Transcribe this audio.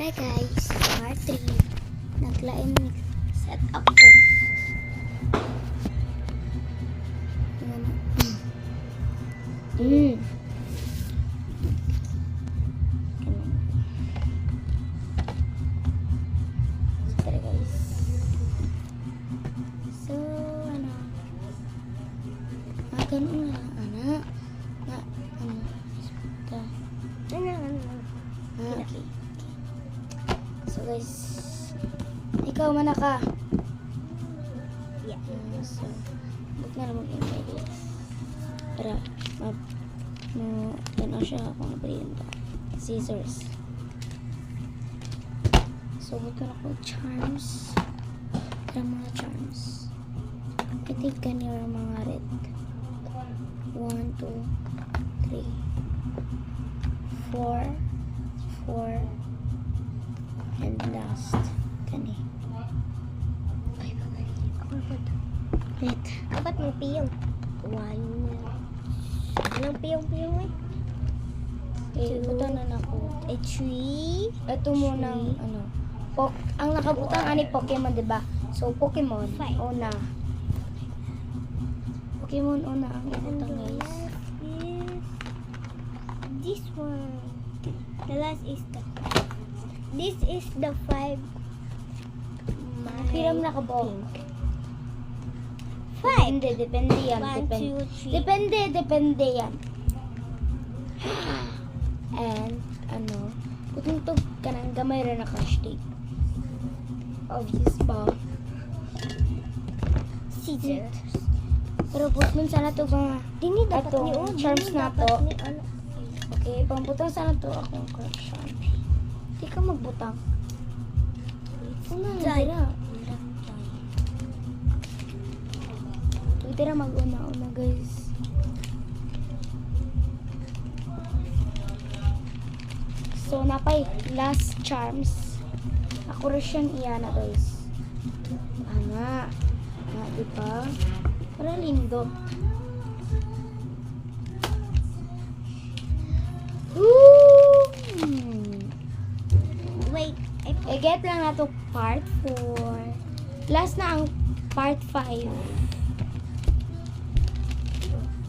Hi guys, part 3. Naglain set up ko. Sorry guys. So, ganun nga, anak. Okay. So guys, ikaw mana ka? Yeah. So, huwag na naman yung guys. Para, yan siya kung nabalin ka. Scissors. So, huwag ka na ko charms. Tara mga charms. I think ganyan yung mga red. 1, 2, 3, 4, and last. Kani. Wait. Dapat may piyong. Anong piyong-piyong eh? Okay, butang na ako. 3. Ito muna ang nakabutang ani Pokemon, diba? So, Pokemon, Five. una. Pokemon, una ang ibutang, guys. This one. The last is this is the 5. Piram na kabok. 5. Depende yan. 1, 2, 3. Depende yan. And, putungtog ka ng gamay rin na crush tape. Obvious ba? Scissors. Pero putun sana to mga Dini dapat Atong ni charms na to. ano. Okay, pambutang sana to akong crush. Di ka magbutang. Una, Try. tira. Tira mag-una-una, guys. So, napay last charms. Ako rin siyang iyan na, guys. Ana. Nga, diba? Para lindot. Woo! Wait. I-get lang na to part 4. Last na ang part 5.